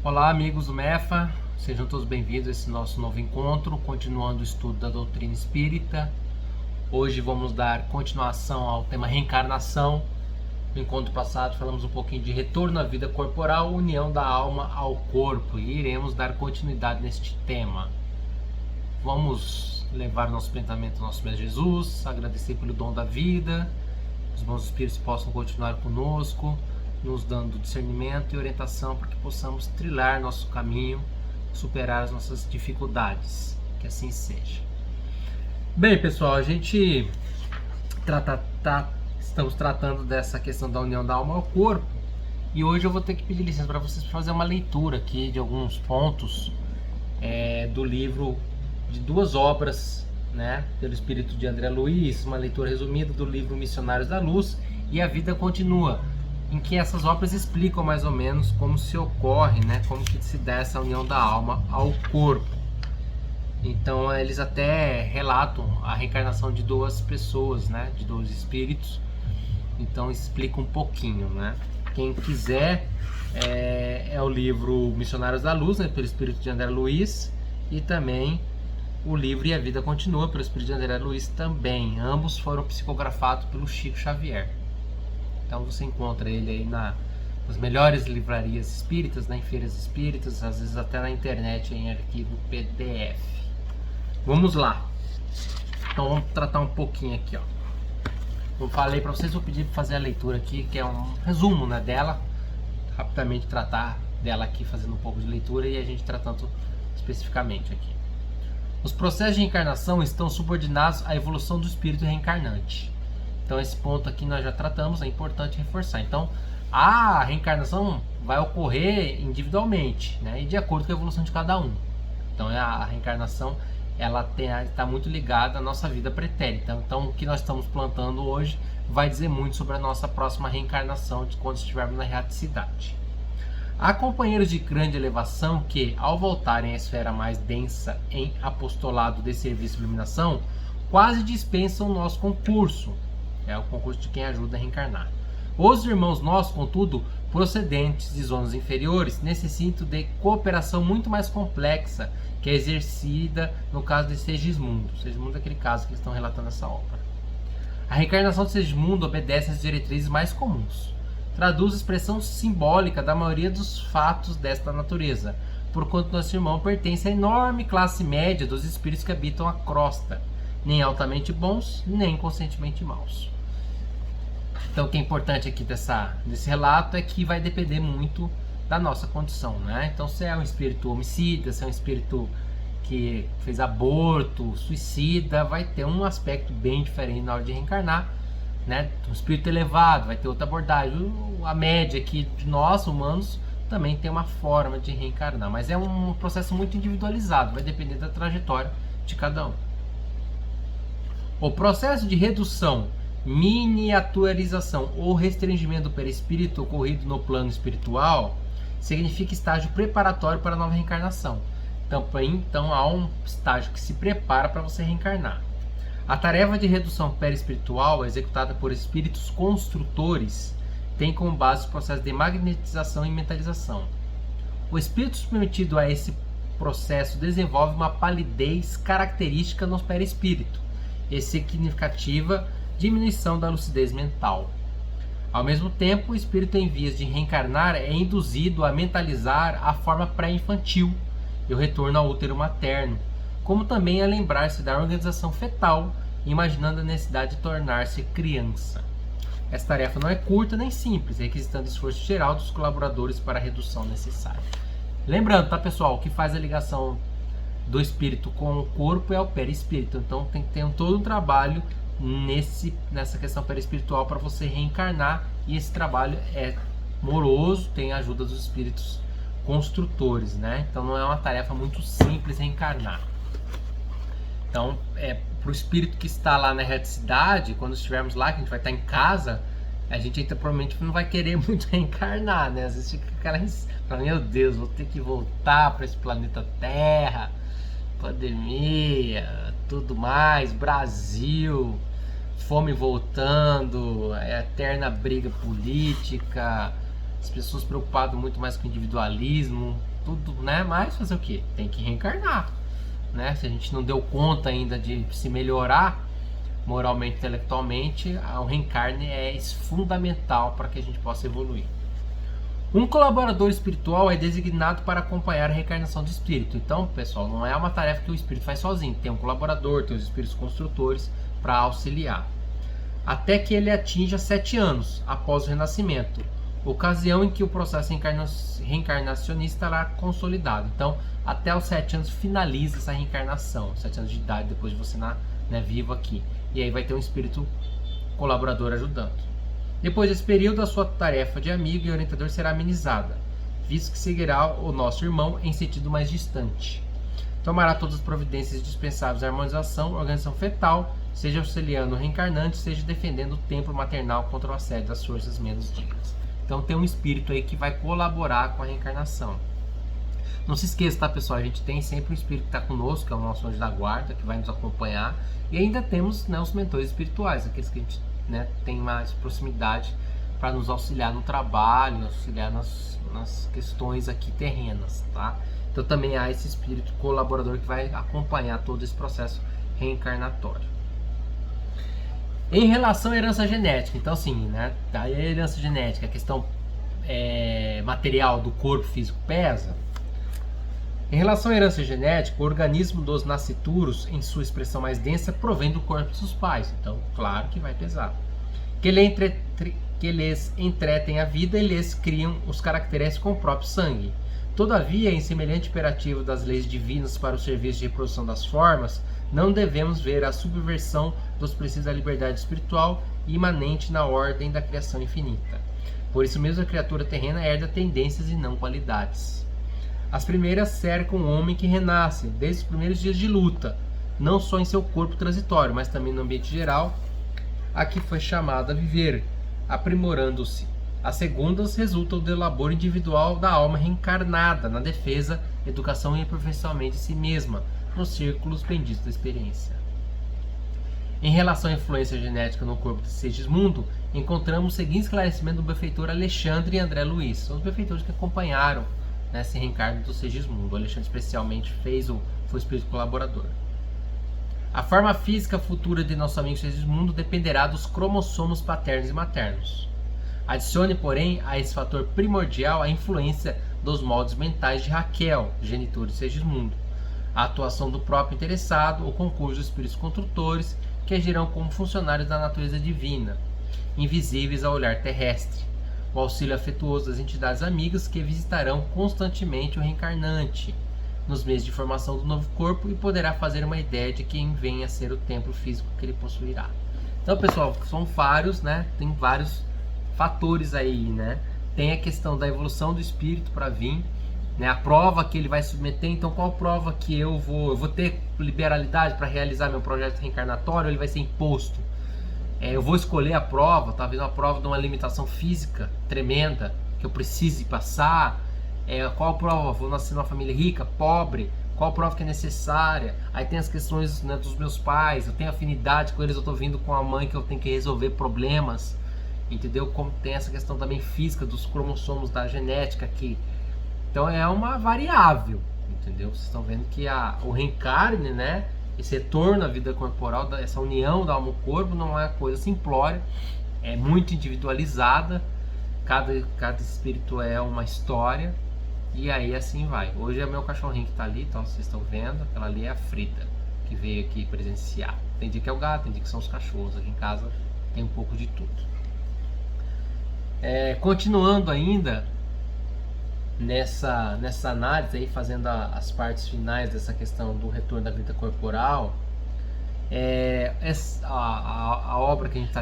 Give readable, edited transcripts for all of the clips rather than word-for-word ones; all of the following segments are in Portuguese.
Olá, amigos do MEFA, sejam todos bem-vindos a esse nosso novo encontro, continuando o estudo da doutrina espírita. Hoje vamos dar continuação ao tema reencarnação. No encontro passado falamos um pouquinho de retorno à vida corporal, união da alma ao corpo, e iremos dar continuidade neste tema. Vamos levar nosso pensamento ao nosso Mestre Jesus, agradecer pelo dom da vida, os bons espíritos possam continuar conosco, nos dando discernimento e orientação para que possamos trilhar nosso caminho, superar as nossas dificuldades. Que assim seja. Bem, pessoal, a gente estamos tratando dessa questão da união da alma ao corpo, e hoje eu vou ter que pedir licença para vocês fazer uma leitura aqui de alguns pontos do livro, de duas obras, pelo espírito de André Luiz, uma leitura resumida do livro Missionários da Luz e A Vida Continua, em que essas obras explicam mais ou menos como se ocorre, como que se dá essa união da alma ao corpo. Então eles até relatam a reencarnação de duas pessoas, de dois espíritos. Então explica um pouquinho, Quem quiser, é o livro Missionários da Luz, pelo espírito de André Luiz, e também o livro E a Vida Continua, pelo espírito de André Luiz também. Ambos foram psicografados pelo Chico Xavier. Então você encontra ele aí nas melhores livrarias espíritas, em feiras espíritas, às vezes até na internet em arquivo PDF. Vamos lá. Então vamos tratar um pouquinho aqui, Eu falei para vocês, vou pedir para fazer a leitura aqui, que é um resumo, dela. Rapidamente tratar dela aqui, fazendo um pouco de leitura e a gente tratando especificamente aqui. Os processos de reencarnação estão subordinados à evolução do espírito reencarnante. Então esse ponto aqui nós já tratamos, é importante reforçar. Então a reencarnação vai ocorrer individualmente, e de acordo com a evolução de cada um. Então a reencarnação ela está muito ligada à nossa vida pretérita. Então o que nós estamos plantando hoje vai dizer muito sobre a nossa próxima reencarnação de quando estivermos na erraticidade. Há companheiros de grande elevação que, ao voltarem à esfera mais densa em apostolado de serviço e iluminação, quase dispensam o nosso concurso. É o concurso de quem ajuda a reencarnar. Os irmãos nossos, contudo, procedentes de zonas inferiores, necessitam de cooperação muito mais complexa que é exercida no caso de Segismundo. Segismundo é aquele caso que eles estão relatando nessa obra. A reencarnação de Segismundo obedece às diretrizes mais comuns. Traduz a expressão simbólica da maioria dos fatos desta natureza, porquanto nosso irmão pertence à enorme classe média dos espíritos que habitam a crosta, nem altamente bons, nem conscientemente maus. Então o que é importante aqui desse relato é que vai depender muito da nossa condição, Então se é um espírito homicida, se é um espírito que fez aborto, suicida, vai ter um aspecto bem diferente na hora de reencarnar, Um espírito elevado vai ter outra abordagem. A média aqui de nós, humanos, também tem uma forma de reencarnar, mas é um processo muito individualizado, vai depender da trajetória de cada um. O processo de redução, miniaturização ou restringimento do perispírito ocorrido no plano espiritual significa estágio preparatório para a nova reencarnação. Então há um estágio que se prepara para você reencarnar. A tarefa de redução perispiritual, executada por espíritos construtores, tem como base o processo de magnetização e mentalização. O espírito submetido a esse processo desenvolve uma palidez característica no perispírito e significativa diminuição da lucidez mental. Ao mesmo tempo, o espírito em vias de reencarnar é induzido a mentalizar a forma pré-infantil e o retorno ao útero materno, como também a lembrar-se da organização fetal, imaginando a necessidade de tornar-se criança. Essa tarefa não é curta nem simples, requisitando esforço geral dos colaboradores para a redução necessária. Lembrando, pessoal, o que faz a ligação do espírito com o corpo é o perispírito. Então tem que ter todo um trabalho nessa questão perispiritual para você reencarnar, e esse trabalho é moroso, tem a ajuda dos espíritos construtores, Então não é uma tarefa muito simples reencarnar. Então para o espírito que está lá na erraticidade, quando estivermos lá, que a gente vai estar em casa, a gente ainda provavelmente não vai querer muito reencarnar, Às vezes fica aquela, meu Deus, vou ter que voltar para esse planeta Terra, pandemia, tudo mais, Brasil, fome voltando, eterna briga política, as pessoas preocupadas muito mais com individualismo, tudo, né? Mas fazer o quê? Tem que reencarnar, né? Se a gente não deu conta ainda de se melhorar moralmente, intelectualmente, o reencarne é fundamental para que a gente possa evoluir. Um colaborador espiritual é designado para acompanhar a reencarnação do espírito. Então, pessoal, não é uma tarefa que o espírito faz sozinho. Tem um colaborador, tem os espíritos construtores para auxiliar. Até que ele atinja 7 anos após o renascimento, ocasião em que o processo reencarnacionista estará consolidado. Então, até os 7 anos finaliza essa reencarnação, 7 anos de idade, depois de você vivo aqui. E aí vai ter um espírito colaborador ajudando. Depois desse período, a sua tarefa de amigo e orientador será amenizada, visto que seguirá o nosso irmão em sentido mais distante. Tomará todas as providências dispensáveis à harmonização, organização fetal, seja auxiliando o reencarnante, seja defendendo o templo maternal contra o assédio das forças menos dignas. Então tem um espírito aí que vai colaborar com a reencarnação. Não se esqueça, tá, pessoal? A gente tem sempre um espírito que está conosco, que é o nosso anjo da guarda, que vai nos acompanhar. E ainda temos, né, os mentores espirituais, aqueles que a gente, né, tem mais proximidade para nos auxiliar no trabalho, auxiliar nas questões aqui terrenas, tá? Então também há esse espírito colaborador que vai acompanhar todo esse processo reencarnatório. Em relação à herança genética, então sim, né, a herança genética, a questão material do corpo físico pesa. Em relação à herança genética, o organismo dos nascituros, em sua expressão mais densa, provém do corpo dos pais. Então, claro que vai pesar. Que lhes entretem a vida e lhes criam os caracteres com o próprio sangue. Todavia, em semelhante imperativo das leis divinas para o serviço de reprodução das formas, não devemos ver a subversão dos princípios da liberdade espiritual imanente na ordem da criação infinita. Por isso mesmo a criatura terrena herda tendências e não qualidades. As primeiras cercam o homem que renasce, desde os primeiros dias de luta, não só em seu corpo transitório, mas também no ambiente geral, a que foi chamado a viver, aprimorando-se. As segundas resultam do labor individual da alma reencarnada na defesa, educação e aperfeiçoamento de si mesma, nos círculos benditos da experiência. Em relação à influência genética no corpo de Segismundo, encontramos o seguinte esclarecimento do benfeitor Alexandre e André Luiz. São os benfeitores que acompanharam esse reencarno do Segismundo. O Alexandre especialmente foi espírito colaborador. A forma física futura de nosso amigo Segismundo dependerá dos cromossomos paternos e maternos. Adicione, porém, a esse fator primordial a influência dos moldes mentais de Raquel, genitor de Segismundo, a atuação do próprio interessado, o concurso dos espíritos construtores, que agirão como funcionários da natureza divina, invisíveis ao olhar terrestre, o auxílio afetuoso das entidades amigas que visitarão constantemente o reencarnante nos meses de formação do novo corpo e poderá fazer uma ideia de quem venha a ser o templo físico que ele possuirá. Então, pessoal, são vários, né? Tem vários fatores aí, né? Tem a questão da evolução do espírito para vir, né? A prova que ele vai submeter. Então, qual prova que eu vou ter liberalidade para realizar meu projeto reencarnatório? Ou ele vai ser imposto? Eu vou escolher a prova, talvez uma prova de uma limitação física tremenda que eu precise passar. Qual prova? Vou nascer numa família rica, pobre? Qual prova que é necessária? Aí tem as questões, né, dos meus pais. Eu tenho afinidade com eles, eu estou vindo com a mãe que eu tenho que resolver problemas. Entendeu? Como tem essa questão também física dos cromossomos da genética aqui. Então é uma variável, entendeu? Vocês estão vendo que o reencarne, né? Esse retorno à vida corporal, essa união da alma ao corpo não é coisa simplória, é muito individualizada, cada espírito é uma história, e aí assim vai. Hoje é meu cachorrinho que está ali, então vocês estão vendo, aquela ali é a Frida, que veio aqui presenciar. Tem dia que é o gato, tem dia que são os cachorros, aqui em casa tem um pouco de tudo. Continuando ainda nessa análise aí, fazendo as partes finais dessa questão do retorno da vida corporal, a obra que a gente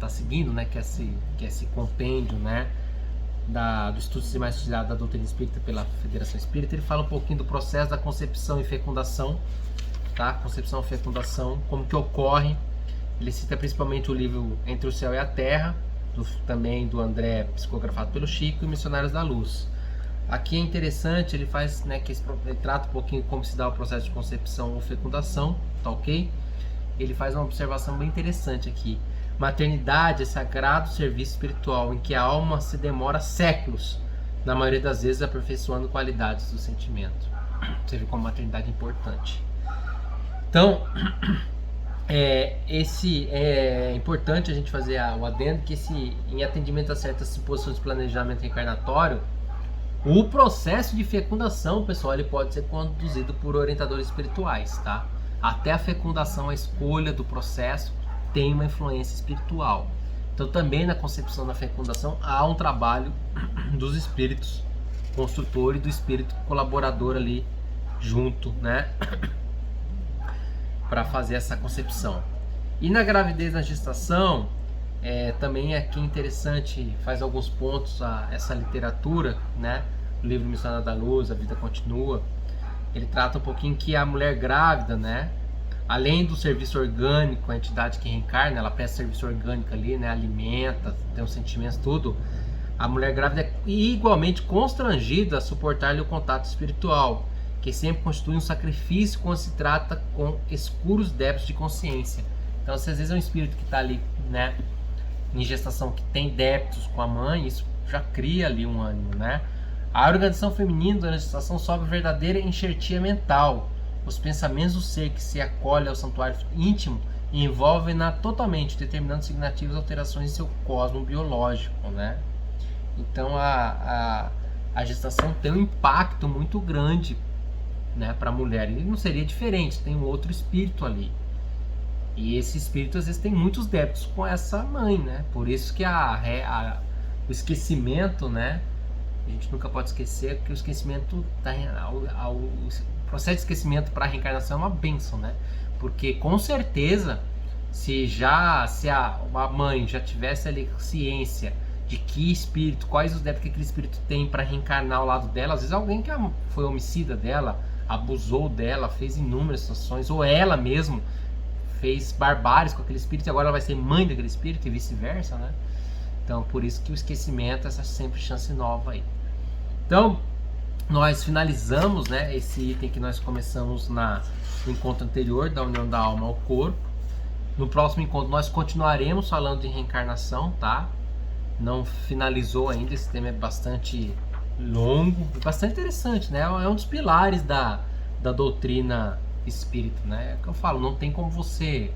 tá seguindo, né, que é esse compêndio, né, do estudo sistemático estudado da doutrina espírita pela Federação Espírita, ele fala um pouquinho do processo da concepção e fecundação, tá? Concepção e fecundação, como que ocorre. Ele cita principalmente o livro Entre o Céu e a Terra, também do André, psicografado pelo Chico, e Missionários da Luz. Aqui é interessante, ele faz, né, ele trata um pouquinho como se dá o processo de concepção ou fecundação, tá ok? Ele faz uma observação bem interessante aqui. Maternidade é sagrado serviço espiritual em que a alma se demora séculos, na maioria das vezes aperfeiçoando qualidades do sentimento. Você vê como maternidade é importante. Então, é importante a gente fazer o adendo que em atendimento a certas suposições de planejamento reencarnatório, o processo de fecundação, pessoal, ele pode ser conduzido por orientadores espirituais, tá? Até a fecundação, a escolha do processo tem uma influência espiritual. Então, também na concepção da fecundação há um trabalho dos espíritos construtor e do espírito colaborador ali junto, né? Para fazer essa concepção. E na gravidez, na gestação, também aqui interessante, faz alguns pontos essa literatura, né? O livro Missionário da Luz, A Vida Continua, ele trata um pouquinho que a mulher grávida, né? Além do serviço orgânico, a entidade que reencarna, ela presta serviço orgânico ali, né? Alimenta, tem os sentimentos, tudo. A mulher grávida é igualmente constrangida a suportar-lhe o contato espiritual, que sempre constitui um sacrifício quando se trata com escuros débitos de consciência. Então, se às vezes é um espírito que está ali, né, em gestação, que tem débitos com a mãe, isso já cria ali um ânimo, né? A organização feminina durante a gestação sofre verdadeira enxertia mental. Os pensamentos do ser que se acolhe ao santuário íntimo envolvem-na totalmente, determinando significativas alterações em seu cosmo biológico, né? Então a gestação tem um impacto muito grande, né, para a mulher. E não seria diferente, tem um outro espírito ali. E esse espírito às vezes tem muitos débitos com essa mãe, né? Por isso que o esquecimento, né? A gente nunca pode esquecer que o esquecimento, o processo de esquecimento para a reencarnação é uma bênção, né? Porque com certeza, se a mãe já tivesse ali ciência de que espírito, quais os débitos que aquele espírito tem para reencarnar ao lado dela, às vezes alguém que foi homicida dela, abusou dela, fez inúmeras situações, ou ela mesmo fez barbáries com aquele espírito e agora ela vai ser mãe daquele espírito e vice-versa, né? Então, por isso que o esquecimento, essa sempre chance nova aí. Então, nós finalizamos, né, esse item que nós começamos no encontro anterior, da união da alma ao corpo. No próximo encontro nós continuaremos falando de reencarnação, tá? Não finalizou ainda, esse tema é bastante longo e bastante interessante, né? É um dos pilares da doutrina espírita, né? É o que eu falo, não tem como você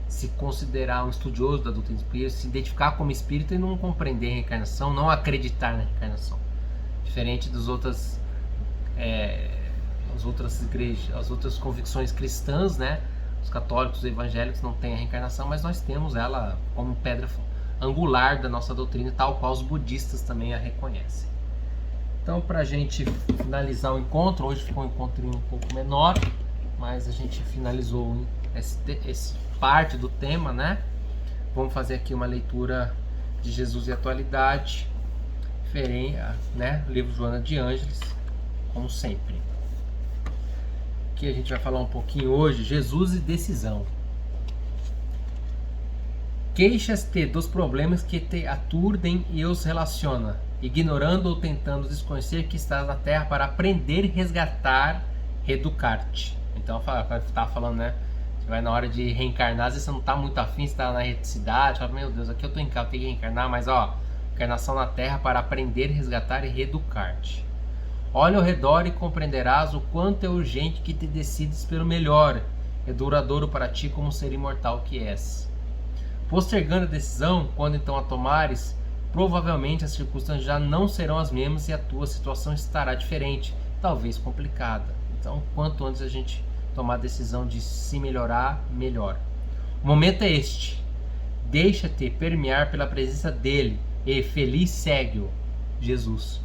se considerar um estudioso da doutrina espírita, se identificar como espírita e não compreender a reencarnação, não acreditar na reencarnação. Diferente das outras igrejas, as outras convicções cristãs, né? Os católicos e evangélicos não têm a reencarnação, mas nós temos ela como pedra angular da nossa doutrina, tal qual os budistas também a reconhecem. Então, para a gente finalizar o encontro, hoje ficou um encontrinho um pouco menor, mas a gente finalizou esse parte do tema, né? Vamos fazer aqui uma leitura de Jesus e Atualidade, né? Livro Joana de Ângeles, como sempre. Aqui a gente vai falar um pouquinho hoje, Jesus e decisão. Queixas-te dos problemas que te aturdem e os relaciona, ignorando ou tentando desconhecer que estás na Terra para aprender, resgatar, reeducar-te. Então, tá falando, né? Você vai na hora de reencarnar, às vezes você não tá muito afim, você tá na cidade, fala, meu Deus, aqui eu tô em casa, eu tenho que reencarnar, mas ó, encarnação na Terra para aprender, resgatar e reeducar-te. Olha ao redor e compreenderás o quanto é urgente que te decides pelo melhor, é duradouro para ti como ser imortal que és. Postergando a decisão, quando então a tomares, provavelmente as circunstâncias já não serão as mesmas e a tua situação estará diferente, talvez complicada. Então, quanto antes a gente tomar a decisão de se melhorar, melhor. O momento é este. Deixa-te permear pela presença dele e feliz segue-o, Jesus.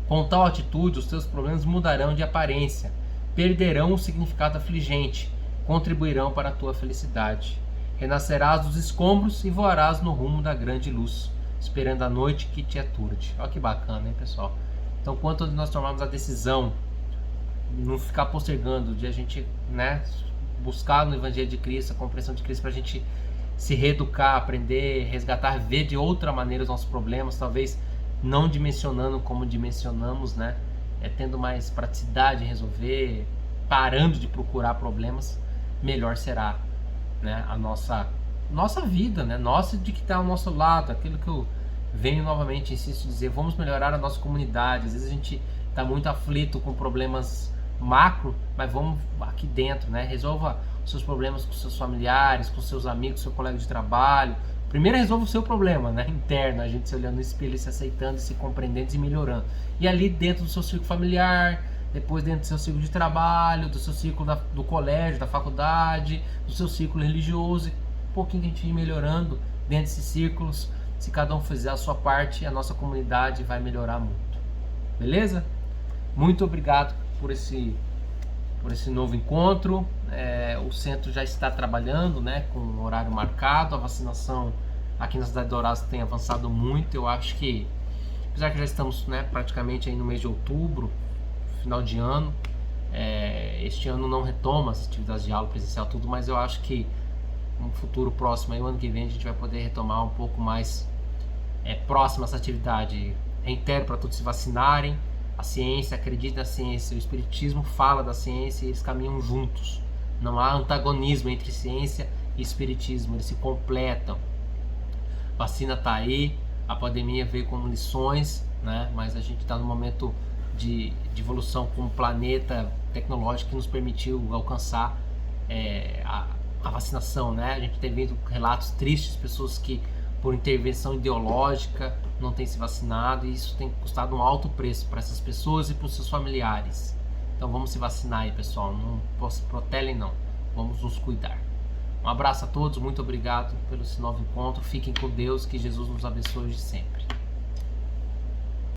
Com tal atitude, os teus problemas mudarão de aparência, perderão o significado afligente, contribuirão para a tua felicidade. Renascerás dos escombros e voarás no rumo da grande luz, esperando a noite que te aturde. Olha que bacana, hein, pessoal? Então, quanto nós tomarmos a decisão, não ficar postergando, de a gente, né, buscar no Evangelho de Cristo, a compreensão de Cristo, para a gente se reeducar, aprender, resgatar, ver de outra maneira os nossos problemas, talvez não dimensionando como dimensionamos, né? Tendo mais praticidade em resolver, parando de procurar problemas, melhor será, né, a nossa nossa vida, né? Nossa, de que está ao nosso lado, aquilo que eu venho novamente, insisto em dizer, vamos melhorar a nossa comunidade. Às vezes a gente está muito aflito com problemas macro, mas vamos aqui dentro, né? Resolva os seus problemas com seus familiares, com seus amigos, seu colega de trabalho. Primeiro resolva o seu problema, né? Interno, a gente se olhando no espelho, se aceitando, se compreendendo e se melhorando. E ali dentro do seu círculo familiar, depois dentro do seu círculo de trabalho, do seu círculo do colégio, da faculdade, do seu círculo religioso, um pouquinho que a gente ir melhorando dentro desses círculos. Se cada um fizer a sua parte, a nossa comunidade vai melhorar muito. Beleza? Muito obrigado por esse novo encontro. O centro já está trabalhando, né, com um horário marcado. A vacinação aqui na cidade de Dourados tem avançado muito. Eu acho que, apesar que já estamos, né, praticamente aí no mês de outubro, final de ano, este ano não retoma as atividades de aula presencial, tudo, mas eu acho que no futuro próximo, aí, o ano que vem, a gente vai poder retomar um pouco mais próximo essa atividade. Reitero para todos se vacinarem. A ciência, acredite na ciência, o espiritismo fala da ciência e eles caminham juntos. Não há antagonismo entre ciência e espiritismo, eles se completam. A vacina está aí, a pandemia veio como lições, né? Mas a gente está num momento de evolução como planeta tecnológico que nos permitiu alcançar a vacinação, né? A gente tem visto relatos tristes, pessoas que por intervenção ideológica não têm se vacinado, e isso tem custado um alto preço para essas pessoas e para os seus familiares. Então vamos se vacinar aí, pessoal, não se protelem não, vamos nos cuidar. Um abraço a todos, muito obrigado pelo esse novo encontro, fiquem com Deus, que Jesus nos abençoe de sempre.